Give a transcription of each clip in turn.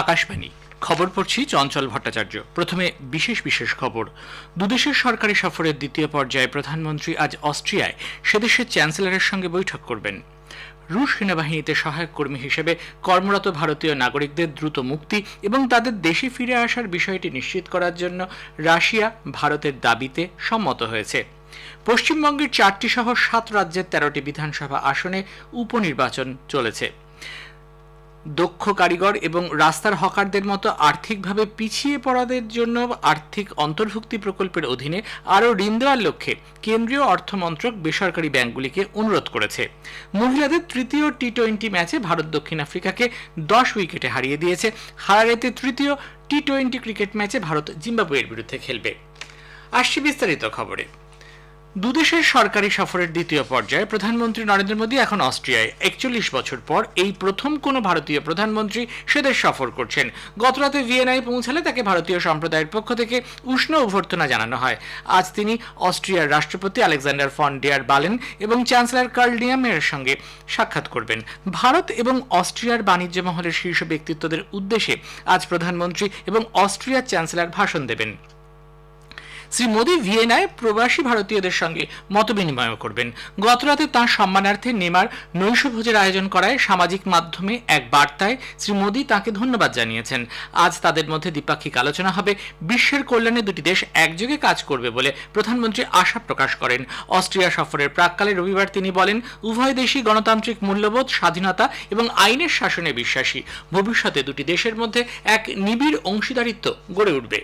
আকাশবাণী খবর পড়ছি চঞ্চল ভট্টাচার্য। প্রথমে বিশেষ খবর। দুদেশের সরকারি সফরের দ্বিতীয় পর্যায়ে প্রধানমন্ত্রী আজ অস্ট্রিয়ায় সেদেশের চ্যান্সেলরের সঙ্গে বৈঠক করবেন। রুশ সেনাবাহিনীতে সহায়ক কর্মী হিসেবে কর্মরত ভারতীয় নাগরিকদের দ্রুত মুক্তি এবং তাদের দেশে ফিরে আসার বিষয়টি নিশ্চিত করার জন্য রাশিয়া ভারতের দাবিতে সম্মত হয়েছে। পশ্চিমবঙ্গের 4টি সহ 7 রাজ্যের 13টি বিধানসভা আসনে উপনির্বাচন চলেছে। দক্ষ কারিগর এবং রাস্তার হকারদের মতো আর্থিকভাবে পিছিয়ে পড়াদের জন্য আর্থিক অন্তর্ভুক্তি প্রকল্পের অধীনে আরও ঋণ দেওয়ার লক্ষ্যে কেন্দ্রীয় অর্থমন্ত্রক বেসরকারি ব্যাংকগুলিকে অনুরোধ করেছে। মহিলাদের তৃতীয় টি-20 ম্যাচে ভারত দক্ষিণ আফ্রিকাকে 10 উইকেটে হারিয়ে দিয়েছে। হারারেতে তৃতীয় টি-20 ক্রিকেট ম্যাচে ভারত জিম্বাবুয়ের বিরুদ্ধে খেলবে। আসছে বিস্তারিত খবরে। দুদেশের সরকারি সফরের দ্বিতীয় পর্যায়ে প্রধানমন্ত্রী নরেন্দ্র মোদী এখন অস্ট্রিয়ায়। 41 বছর পর এই প্রথম কোনো ভারতীয় প্রধানমন্ত্রী সেদেশ সফর করছেন। গতরাতে ভিয়েনায় পৌঁছালে তাকে ভারতীয় সম্প্রদায়ের পক্ষ থেকে উষ্ণ অভ্যর্থনা জানানো হয়। আজ তিনি অস্ট্রিয়ার রাষ্ট্রপতি আলেকজান্ডার ফন ডিয়ার বালেন এবং চ্যান্সেলর কার্ল নিয়ামের সঙ্গে সাক্ষাৎ করবেন। ভারত এবং অস্ট্রিয়ার বাণিজ্য মহলের শীর্ষ ব্যক্তিত্বদের উদ্দেশ্যে আজ প্রধানমন্ত্রী এবং অস্ট্রিয়ার চ্যান্সেলর ভাষণ দেবেন। শ্রী মোদী ভিয়েনায় প্রবাসী ভারতীয়দের সঙ্গে মতবিনিময় করবেন। গতরাতে তাঁর সম্মানার্থে নেমার নৈশভোজের আয়োজন করায় সামাজিক মাধ্যমে এক বার্তায় শ্রী মোদী তাঁকে ধন্যবাদ জানিয়েছেন। আজ তাদের মধ্যে দ্বিপাক্ষিক আলোচনা হবে। বিশ্বের কল্যাণে দুটি দেশ একযোগে কাজ করবে বলে প্রধানমন্ত্রী আশা প্রকাশ করেন। অস্ট্রিয়া সফরের প্রাক্কালে রবিবার তিনি বলেন, উভয় দেশই গণতান্ত্রিক মূল্যবোধ, স্বাধীনতা এবং আইনের শাসনে বিশ্বাসী। ভবিষ্যতে দুটি দেশের মধ্যে এক নিবিড় অংশীদারিত্ব গড়ে উঠবে।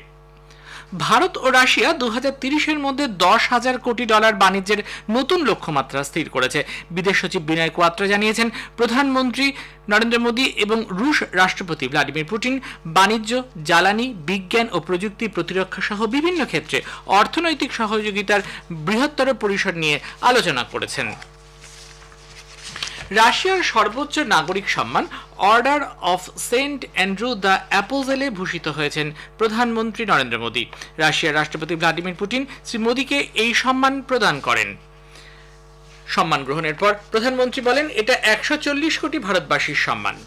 ভারত ও রাশিয়া 2030-এর মধ্যে $10,000 কোটি বাণিজ্যের নতুন লক্ষ্যমাত্রা স্থির করেছে। বিদেশ সচিব বিনয় কোয়াত্রা জানিয়েছেন, প্রধানমন্ত্রী নরেন্দ্র মোদী এবং রুশ রাষ্ট্রপতি ভ্লাদিমির পুতিন বাণিজ্য, জ্বালানি, বিজ্ঞান ও প্রযুক্তি, প্রতিরক্ষা সহ বিভিন্ন ক্ষেত্রে অর্থনৈতিক সহযোগিতার বৃহত্তর পরিসর নিয়ে আলোচনা করেছেন। রাশিয়ার সর্বোচ্চ নাগরিক সম্মান order of saint Andrew the অ্যাপোজেলে ভূষিত হয়েছেন প্রধানমন্ত্রী নরেন্দ্র মোদী। রাশিয়ার রাষ্ট্রপতি ভ্লাদিমির পুতিন শ্রী মোদীকে এই সম্মান প্রদান করেন। সম্মান গ্রহণের পর প্রধানমন্ত্রী বলেন, এটা 140 কোটি ভারতবাসীর সম্মান।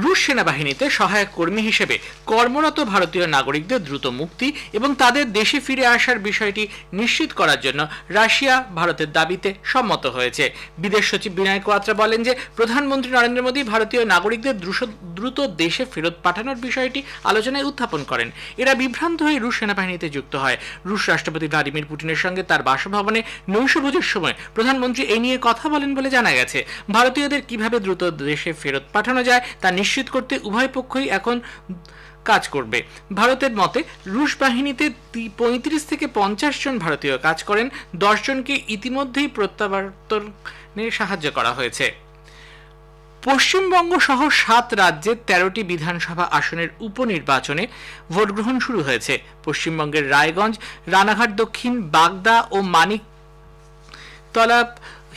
রুশ সেনাবাহিনীতে সহায়ক কর্মী হিসেবে কর্মরত ভারতীয় নাগরিকদের দ্রুত মুক্তি এবং তাদের দেশে ফিরে আসার বিষয়টি নিশ্চিত করার জন্য রাশিয়া ভারতের দাবিতে সম্মত হয়েছে। বিদেশ সচিব বিনয় কোয়াত্রা বলেন যে প্রধানমন্ত্রী নরেন্দ্র মোদী ভারতীয় নাগরিকদের দ্রুত দেশে ফেরত পাঠানোর বিষয়টি আলোচনায় উত্থাপন করেন। এরা বিভ্রান্ত হয়ে রুশ সেনাবাহিনীতে যুক্ত হয়। রুশ রাষ্ট্রপতি ভ্লাদিমির পুতিনের সঙ্গে তার বাসভবনে নৈশভোজের সময় প্রধানমন্ত্রী এই নিয়ে কথা বলেন বলে জানা গেছে। ভারতীয়দের কিভাবে দ্রুত দেশে ফেরত পাঠানো যায় তা নিশ্চিত করতে উভয় পক্ষই এখন কাজ করবে। ভারতের মতে রুশ বাহিনীতে 35 থেকে 50 জন ভারতীয় কাজ করেন। 10 জনকে ইতিমধ্যেই প্রত্যাবর্তনে সাহায্য করা হয়েছে। পশ্চিমবঙ্গ সহ 7 রাজ্যের 13টি বিধানসভা আসনের উপনির্বাচনে ভোট গ্রহণ শুরু হয়েছে। পশ্চিমবঙ্গের রায়গঞ্জ, রানাঘাট দক্ষিণ, বাগদা ও মানিকতলা,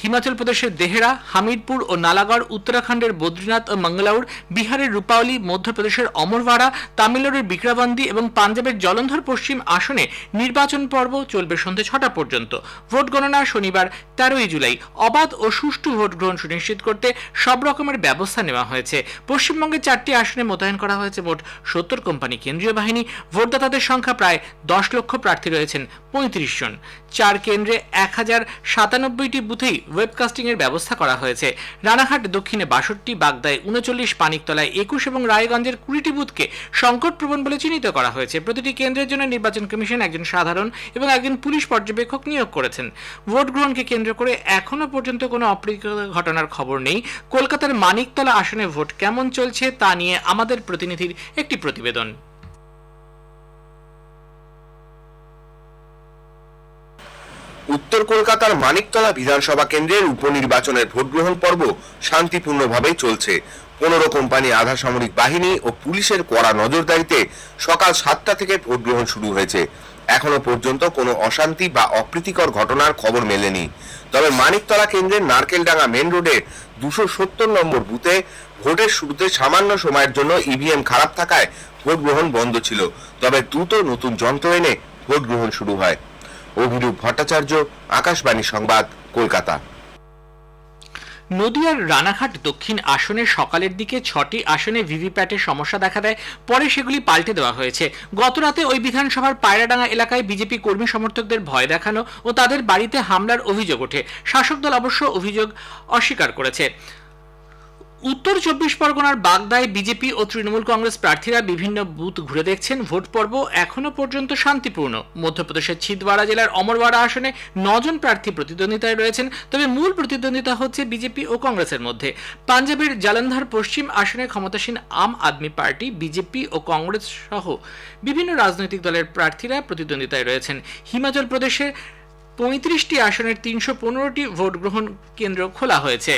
হিমাচল প্রদেশের দেহরা, হামিরপুর ও নালাগড়, উত্তরাখণ্ডের বদ্রীনাথ ও মঙ্গলাউর, বিহারের রূপাওলি, মধ্যপ্রদেশের অমরওয়াড়া, তামিলনাড়ুর বিক্রবান্দি এবং পাঞ্জাবের জলন্ধর পশ্চিম আসনে নির্বাচন পর্ব চলবে সন্ধ্যে 6টা পর্যন্ত। ভোট গণনা শনিবার 13 জুলাই। অবাধ ও সুষ্ঠু ভোট গ্রহণ সুনিশ্চিত করতে সব রকমের ব্যবস্থা নেওয়া হয়েছে। পশ্চিমবঙ্গের 4টি আসনে মোতায়েন করা হয়েছে মোট 70 কোম্পানি কেন্দ্রীয় বাহিনী। ভোটদাতাদের সংখ্যা প্রায় 10 লক্ষ, প্রার্থী রয়েছেন 35 জন। 4 কেন্দ্রে 1097টি বুথেই ওয়েবকাস্টিং এর ব্যবস্থা করা হয়েছে। রানাঘাট দক্ষিণে 62, বাগদায় 39, পানিকতলায় 21 এবং রায়গঞ্জের 20টি বুথকে সংকটপ্রবণ বলে চিহ্নিত করা হয়েছে। প্রতিটি কেন্দ্রের জন্য নির্বাচন কমিশন একজন সাধারণ এবং একজন পুলিশ পর্যবেক্ষক নিয়োগ করেছেন। ভোট গ্রহণকে কেন্দ্র করে এখনো পর্যন্ত কোনো অপ্রীতিকর ঘটনার খবর নেই। কলকাতার মানিকতলা আসনে ভোট কেমন চলছে তা নিয়ে আমাদের প্রতিনিধির একটি প্রতিবেদন। উত্তর কলকাতার মানিকতলা বিধানসভা কেন্দ্রের উপনির্বাচনের ভোট গ্রহণ পর্ব শান্তিপূর্ণভাবেই চলছে। 15 কোম্পানি আধা সামরিক বাহিনী ও পুলিশের কড়া নজরদারিতে সকাল 7টা থেকে ভোট গ্রহণ শুরু হয়েছে। এখনো পর্যন্ত কোনো অশান্তি বা অপ্রীতিকর ঘটনার খবর মেলেনি। তবে মানিকতলা কেন্দ্রের নারকেলডাঙ্গা মেন রোডের 270 নম্বর বুথে ভোটের শুরুতে সামান্য সময়ের জন্য ইভিএম খারাপ থাকায় ভোট গ্রহণ বন্ধ ছিল। তবে দ্রুত নতুন যন্ত্র এনে ভোট গ্রহণ শুরু হয়। অভিরূপ ভট্টাচার্য, আকাশবাণী সংবাদ, কলকাতা। নদিয়ার রানাঘাট দক্ষিণ আসনে সকালের দিকে 6টি আসনে ভিভিপ্যাটের সমস্যা দেখা দেয়, পরে সেগুলি পাল্টে দেওয়া হয়েছে। গতরাতে ওই বিধানসভার পায়রাডাঙ্গা এলাকায় বিজেপি কর্মী সমর্থকদের ভয় দেখানো ও তাদের বাড়িতে হামলার অভিযোগ ওঠে। শাসক দল অবশ্য অভিযোগ অস্বীকার করেছে। উত্তর 24 পরগনার বাগদায় বিজেপি ও তৃণমূল কংগ্রেস প্রার্থীরা বিভিন্ন বুথ ঘুরে দেখছেন। ভোট পর্ব এখনো পর্যন্ত শান্তিপূর্ণ। মধ্যপ্রদেশের ছিন্দওয়াড়া জেলার অমরওয়াড়া আসনে 9 জন প্রার্থী প্রতিদ্বন্দ্বিতায় রয়েছেন, তবে মূল প্রতিদ্বন্দ্বিতা হচ্ছে বিজেপি ও কংগ্রেসের মধ্যে। পাঞ্জাবের জালন্ধর পশ্চিম আসনে ক্ষমতাসীন আম আদমি পার্টি, বিজেপি ও কংগ্রেস সহ বিভিন্ন রাজনৈতিক দলের প্রার্থীরা প্রতিদ্বন্দ্বিতায় রয়েছেন। হিমাচল প্রদেশের 35টি আসনের 315টি ভোট গ্রহণ কেন্দ্র খোলা হয়েছে।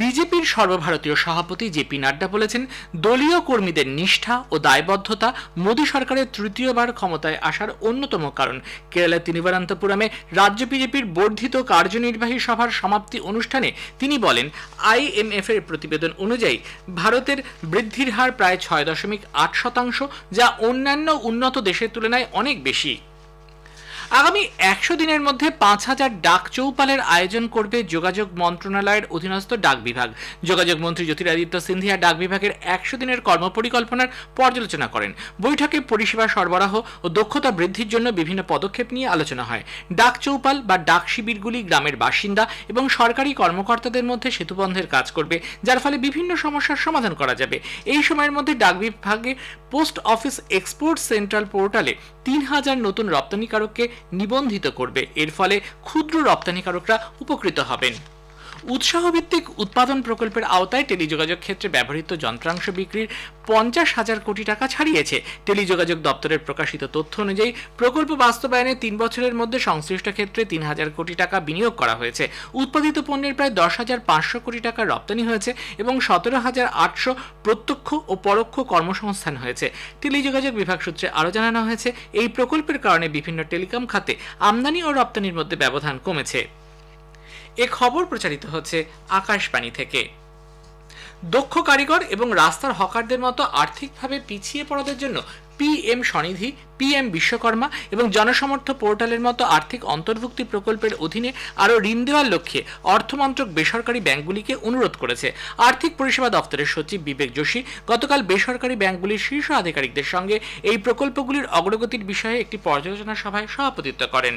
বিজেপির সর্বভারতীয় সভাপতি জেপি নাড্ডা বলেছেন, দলীয় কর্মীদের নিষ্ঠা ও দায়বদ্ধতা মোদী সরকারের তৃতীয়বার ক্ষমতায় আসার অন্যতম কারণ। কেরালার তিরুবনন্তপুরমে রাজ্য বিজেপির বর্ধিত কার্যনির্বাহী সভার সমাপ্তি অনুষ্ঠানে তিনি বলেন, IMF এর প্রতিবেদন অনুযায়ী ভারতের বৃদ্ধির হার প্রায় 6.8%, যা অন্যান্য উন্নত দেশের তুলনায় অনেক বেশি। আগামী 100 দিনের মধ্যে 5000 ডাক চৌপালের আয়োজন করবে যোগাযোগ মন্ত্রণালয়ের অধীনস্থ ডাক বিভাগ। যোগাযোগ মন্ত্রী জ্যোতিরাদিত্য সিন্ধিয়া ডাক বিভাগের 100 দিনের কর্মপরিকল্পনার পর্যালোচনা করেন। বৈঠকে পরিষেবা সরবরাহ ও দক্ষতা বৃদ্ধির জন্য বিভিন্ন পদক্ষেপ নিয়ে আলোচনা হয়। ডাক চৌপাল বা ডাক শিবিরগুলি গ্রামের বাসিন্দা এবং সরকারি কর্মকর্তাদের মধ্যে সেতুবন্ধের কাজ করবে, যার ফলে বিভিন্ন সমস্যার সমাধান করা যাবে। এই সময়ের মধ্যে ডাক বিভাগে পোস্ট অফিস এক্সপোর্ট সেন্ট্রাল পোর্টালে 3000 নতুন রপ্তানিকারককে নিবন্ধিত করবে। এর ফলে ক্ষুদ্র রপ্তানিকারকরা উপকৃত হবেন। উৎসাহভিত্তিক উৎপাদন প্রকল্পের আওতায় টেলিযোগাযোগ ক্ষেত্রে ব্যবহৃত যন্ত্রাংশ বিক্রির 50,000 কোটি টাকা ছাড়িয়েছে। টেলিযোগাযোগ দপ্তরের প্রকাশিত তথ্য অনুযায়ী প্রকল্প বাস্তবায়নে 3 বছরের মধ্যে সংশ্লিষ্ট ক্ষেত্রে 3000 কোটি টাকা বিনিয়োগ করা হয়েছে। উৎপাদিত পণ্যের প্রায় 10,500 কোটি টাকা রপ্তানি হয়েছে এবং 17,800 প্রত্যক্ষ ও পরোক্ষ কর্মসংস্থান হয়েছে। টেলিযোগাযোগ বিভাগ সূত্রে আরও জানানো হয়েছে, এই প্রকল্পের কারণে বিভিন্ন টেলিকম খাতে আমদানি ও রপ্তানির মধ্যে ব্যবধান কমেছে। এ খবর প্রচারিত হচ্ছে আকাশবাণী থেকে। দক্ষ কারিগর এবং রাস্তার হকারদের মতো আর্থিকভাবে পিছিয়ে পড়াদের জন্য PM স্বনিধি, PM বিশ্বকর্মা এবং জনসমর্থ পোর্টালের মতো আর্থিক অন্তর্ভুক্তি প্রকল্পের অধীনে আরও ঋণ দেওয়ার লক্ষ্যে অর্থমন্ত্রক বেসরকারি ব্যাংকগুলিকে অনুরোধ করেছে। আর্থিক পরিষেবা দপ্তরের সচিব বিবেক যোশী গতকাল বেসরকারি ব্যাংকগুলির শীর্ষ আধিকারিকদের সঙ্গে এই প্রকল্পগুলির অগ্রগতির বিষয়ে একটি পর্যালোচনা সভায় সভাপতিত্ব করেন।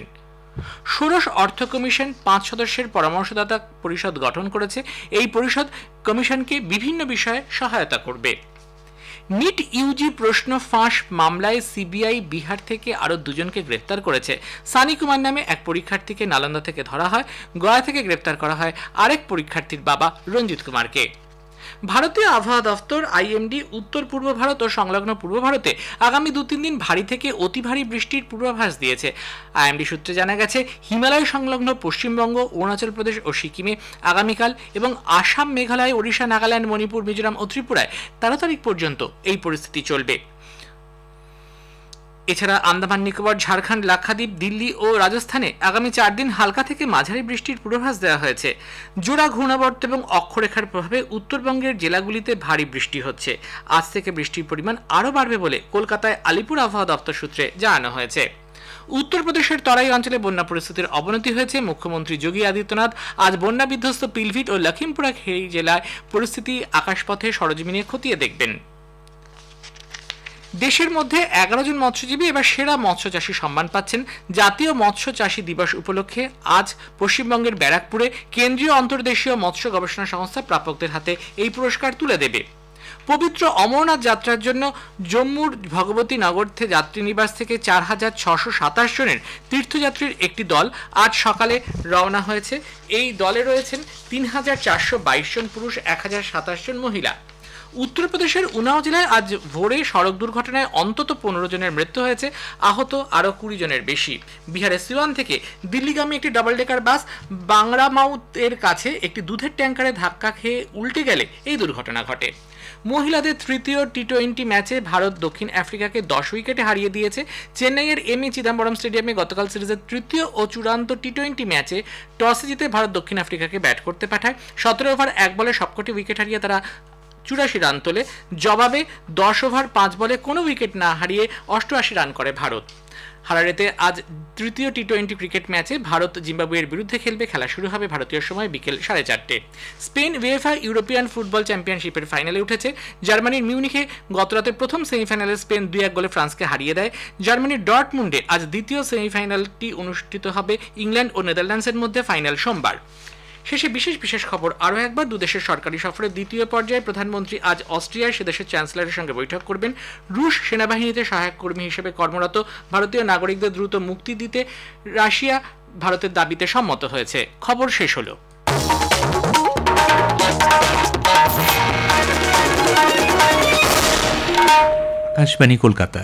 ষোড়শ অর্থ কমিশন 5 সদস্যের পরামর্শদাতা পরিষদ গঠন করেছে। এই পরিষদ কমিশনকে বিভিন্ন বিষয়ে সহায়তা করবে। নিট ইউজি প্রশ্ন ফাঁস মামলায় সিবিআই বিহার থেকে আরও 2 জনকে গ্রেফতার করেছে। সানি কুমার নামে এক পরীক্ষার্থীকে নালন্দা থেকে ধরা হয়। গয়া থেকে গ্রেফতার করা হয় আরেক পরীক্ষার্থীর বাবা রঞ্জিত কুমারকে। ভারতীয় আবহাওয়া দফতর IMD উত্তর পূর্ব ভারত ও সংলগ্ন পূর্ব ভারতে আগামী 2-3 দিন ভারী থেকে অতি ভারী বৃষ্টির পূর্বাভাস দিয়েছে। IMD সূত্রে জানা গেছে, হিমালয় সংলগ্ন পশ্চিমবঙ্গ, অরুণাচল প্রদেশ ও সিকিমে আগামীকাল এবং আসাম, মেঘালয়, ওড়িশা, নাগাল্যান্ড, মণিপুর, মিজোরাম ও ত্রিপুরায় 13 তারিখ পর্যন্ত এই পরিস্থিতি চলবে। এছাড়া আন্দামান নিকোবর, ঝাড়খণ্ড, লাক্ষাদ্বীপ, দিল্লি ও রাজস্থানে আগামী 4 দিন হালকা থেকে মাঝারি বৃষ্টির পূর্বাভাস দেওয়া হয়েছে। জোড়া ঘূর্ণাবর্ত এবং অক্ষরেখার প্রভাবে উত্তরবঙ্গের জেলাগুলিতে ভারী বৃষ্টি হচ্ছে। আজ থেকে বৃষ্টির পরিমাণ আরও বাড়বে বলে কলকাতায় আলিপুর আবহাওয়া দপ্তর সূত্রে জানানো হয়েছে। উত্তরপ্রদেশের তরাই অঞ্চলে বন্যা পরিস্থিতির অবনতি হয়েছে। মুখ্যমন্ত্রী যোগী আদিত্যনাথ আজ বন্যা বিধ্বস্ত পিলভিট ও লখিমপুরা খেরি জেলায় পরিস্থিতি আকাশপথে সরজমিনে খতিয়ে দেখবেন। দেশের মধ্যে 11 জন মৎস্যজীবী এবার সেরা মৎস্য চাষী সম্মান পাচ্ছেন। জাতীয় মৎস্য চাষী দিবস উপলক্ষে আজ পশ্চিমবঙ্গের ব্যারাকপুরে কেন্দ্রীয় অন্তর্দেশীয় মৎস্য গবেষণা সংস্থা প্রাপকদের হাতে এই পুরস্কার তুলে দেবে। পবিত্র অমরনাথ যাত্রার জন্য জম্মুর ভগবতী নগর যাত্রী নিবাস থেকে 4,627 জনের তীর্থযাত্রীর একটি দল আজ সকালে রওনা হয়েছে। এই দলে রয়েছেন 3,422 জন পুরুষ, 1,027 জন মহিলা। উত্তরপ্রদেশের উনাও জেলায় আজ ভোরে সড়ক দুর্ঘটনায় অন্তত 15 জনের মৃত্যু হয়েছে, আহত আরও 20 জনের বেশি। বিহারের সিওয়ান থেকে দিল্লিগামী একটি ডাবল ডেকার বাস বাংরামাউতের কাছে একটি দুধের ট্যাঙ্কারে ধাক্কা খেয়ে উল্টে গেলে এই দুর্ঘটনা ঘটে। মহিলাদের তৃতীয় টি20 ম্যাচে ভারত দক্ষিণ আফ্রিকাকে 10 উইকেটে হারিয়ে দিয়েছে। চেন্নাইয়ের এমএ চিদাম্বরম স্টেডিয়ামে গতকাল সিরিজের তৃতীয় ও চূড়ান্ত টি20 ম্যাচে টসে জিতে ভারত দক্ষিণ আফ্রিকাকে ব্যাট করতে পাঠায়। 17 ওভার 1 বলে সবকটি উইকেট হারিয়ে তারা 84 রান তোলে। জবাবে 10 ওভার 5 বলে কোনো উইকেট না হারিয়ে 88 রান করে ভারত। হারারেতে আজ তৃতীয় টি-20 ক্রিকেট ম্যাচে ভারত জিম্বাবুয়ের বিরুদ্ধে খেলবে। খেলা শুরু হবে ভারতীয় সময় বিকেল 4:30। স্পেন উয়েফা ইউরোপিয়ান ফুটবল চ্যাম্পিয়নশিপের ফাইনালে উঠেছে। জার্মানির মিউনিখে গতরাতে প্রথম সেমিফাইনালে স্পেন 2-1 গোলে ফ্রান্সকে হারিয়ে দেয়। জার্মানির ডর্টমুন্ডে আজ দ্বিতীয় সেমিফাইনালটি অনুষ্ঠিত হবে। ইংল্যান্ড ও নেদারল্যান্ডসের মধ্যে ফাইনাল সোমবার। শেষে বিশেষ খবর আরও একবার। দুদেশের সরকারি সফরের দ্বিতীয় পর্যায়ে প্রধানমন্ত্রী আজ অস্ট্রিয়ায় সে দেশের চ্যান্সেলরের সঙ্গে বৈঠক করবেন। রুশ সেনাবাহিনীতে সহায়ক কর্মী হিসেবে কর্মরত ভারতীয় নাগরিকদের দ্রুত মুক্তি দিতে রাশিয়া ভারতের দাবিতে সম্মত হয়েছে। খবর শেষ হলো। আকাশবাণী কলকাতা।